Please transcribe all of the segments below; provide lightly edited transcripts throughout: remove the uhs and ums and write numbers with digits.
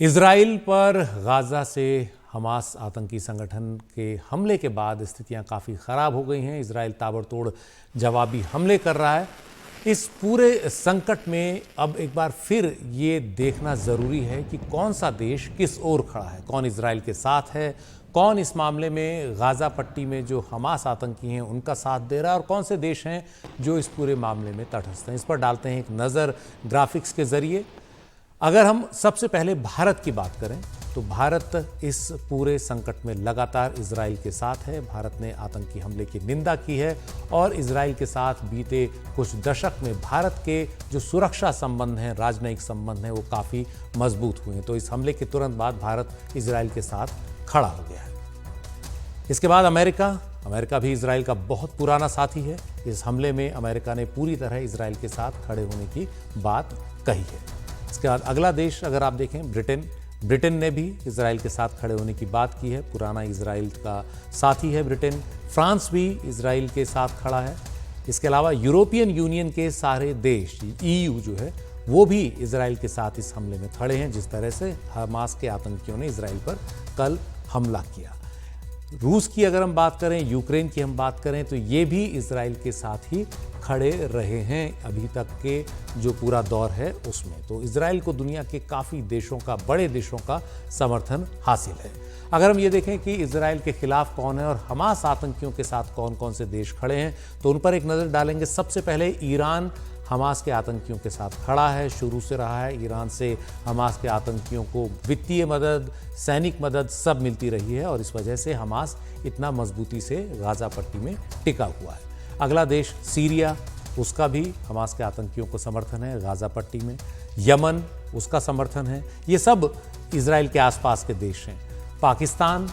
Israel पर Gaza से Hamas आतंकी संगठन के हमले के बाद स्थितियां काफ़ी ख़राब हो गई हैं। इजराइल ताबड़तोड़ जवाबी हमले कर रहा है। इस पूरे संकट में अब एक बार फिर ये देखना ज़रूरी है कि कौन सा देश किस ओर खड़ा है, कौन इजराइल के साथ है, कौन इस मामले में गाज़ा पट्टी में जो हमास आतंकी हैं उनका साथ दे रहा है और कौन से देश हैं जो इस पूरे मामले में तटस्थ हैं। इस पर डालते हैं एक नज़र ग्राफिक्स के ज़रिए। अगर हम सबसे पहले भारत की बात करें तो भारत इस पूरे संकट में लगातार इजराइल के साथ है। भारत ने आतंकी हमले की निंदा की है और इजराइल के साथ बीते कुछ दशक में भारत के जो सुरक्षा संबंध हैं, राजनयिक संबंध हैं, वो काफ़ी मजबूत हुए हैं। तो इस हमले के तुरंत बाद भारत इजराइल के साथ खड़ा हो गया है। इसके बाद अमेरिका भी इजराइल का बहुत पुराना साथी है। इस हमले में अमेरिका ने पूरी तरह इजराइल के साथ खड़े होने की बात कही है। इसके बाद अगला देश अगर आप देखें ब्रिटेन ने भी इजराइल के साथ खड़े होने की बात की है। पुराना इजराइल का साथी है ब्रिटेन। फ्रांस भी इजराइल के साथ खड़ा है। इसके अलावा यूरोपियन यूनियन के सारे देश EU जो है वो भी इजराइल के साथ इस हमले में खड़े हैं, जिस तरह से हमास के आतंकियों ने इजराइल पर कल हमला किया। रूस की अगर हम बात करें, यूक्रेन की हम बात करें तो ये भी इजराइल के साथ ही खड़े रहे हैं अभी तक के जो पूरा दौर है उसमें। तो इजराइल को दुनिया के काफ़ी देशों का, बड़े देशों का समर्थन हासिल है। अगर हम ये देखें कि इजराइल के खिलाफ कौन है और हमास आतंकियों के साथ कौन कौन से देश खड़े हैं तो उन पर एक नज़र डालेंगे। सबसे पहले ईरान हमास के आतंकियों के साथ खड़ा है, शुरू से रहा है। ईरान से हमास के आतंकियों को वित्तीय मदद, सैनिक मदद सब मिलती रही है और इस वजह से हमास इतना मजबूती से गाज़ा पट्टी में टिका हुआ है। अगला देश सीरिया, उसका भी हमास के आतंकियों को समर्थन है गाज़ा पट्टी में। यमन, उसका समर्थन है। ये सब इजराइल के आसपास के देश हैं। पाकिस्तान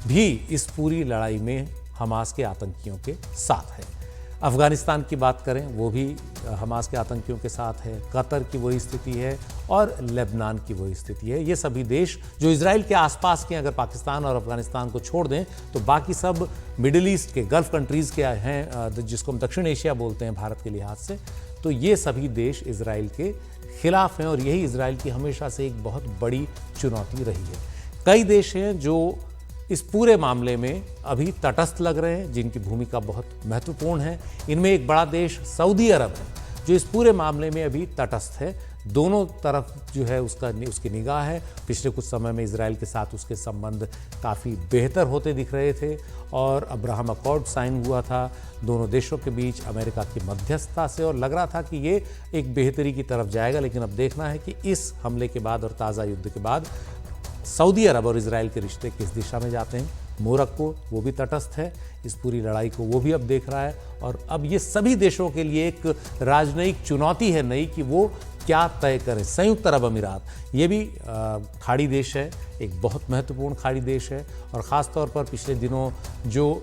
भी इस पूरी लड़ाई में हमास के आतंकियों के साथ है। अफगानिस्तान की बात करें, वो भी हमास के आतंकियों के साथ है। कतर की वही स्थिति है और लेबनान की वही स्थिति है। ये सभी देश जो इजराइल के आसपास के, अगर पाकिस्तान और अफगानिस्तान को छोड़ दें तो बाकी सब मिडिल ईस्ट के, गल्फ कंट्रीज़ के हैं, जिसको हम दक्षिण एशिया बोलते हैं भारत के लिहाज से। तो ये सभी देश इजराइल के खिलाफ हैं और यही इजराइल की हमेशा से एक बहुत बड़ी चुनौती रही है। कई देश हैं जो इस पूरे मामले में अभी तटस्थ लग रहे हैं, जिनकी भूमिका बहुत महत्वपूर्ण है। इनमें एक बड़ा देश सऊदी अरब है जो इस पूरे मामले में अभी तटस्थ है। दोनों तरफ जो है उसकी निगाह है। पिछले कुछ समय में इजराइल के साथ उसके संबंध काफ़ी बेहतर होते दिख रहे थे और अब्राहम अकॉर्ड साइन हुआ था दोनों देशों के बीच अमेरिका की मध्यस्थता से और लग रहा था कि ये एक बेहतरी की तरफ जाएगा। लेकिन अब देखना है कि इस हमले के बाद और ताज़ा युद्ध के बाद सऊदी अरब और इजराइल के रिश्ते किस दिशा में जाते हैं। मोरक्को, वो भी तटस्थ है इस पूरी लड़ाई को, वो भी अब देख रहा है। और अब ये सभी देशों के लिए एक राजनयिक चुनौती है नई कि वो क्या तय करें। संयुक्त अरब अमीरात, ये भी खाड़ी देश है, एक बहुत महत्वपूर्ण खाड़ी देश है और ख़ास तौर पर पिछले दिनों जो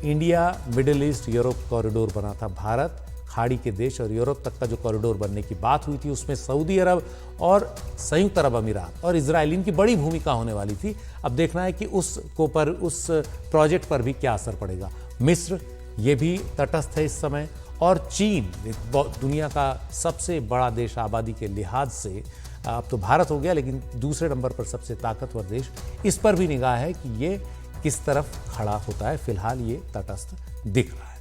India middle east Europe corridor बना था, भारत, खाड़ी के देश और यूरोप तक का जो कॉरिडोर बनने की बात हुई थी, उसमें सऊदी अरब और संयुक्त अरब अमीरात और इजराइल, इनकी बड़ी भूमिका होने वाली थी। अब देखना है कि उस प्रोजेक्ट पर भी क्या असर पड़ेगा। मिस्र, ये भी तटस्थ है इस समय। और चीन, दुनिया का सबसे बड़ा देश आबादी के लिहाज से, अब तो भारत हो गया लेकिन दूसरे नंबर पर सबसे ताकतवर देश, इस पर भी निगाह है कि ये किस तरफ खड़ा होता है। फिलहाल ये तटस्थ दिख रहा है।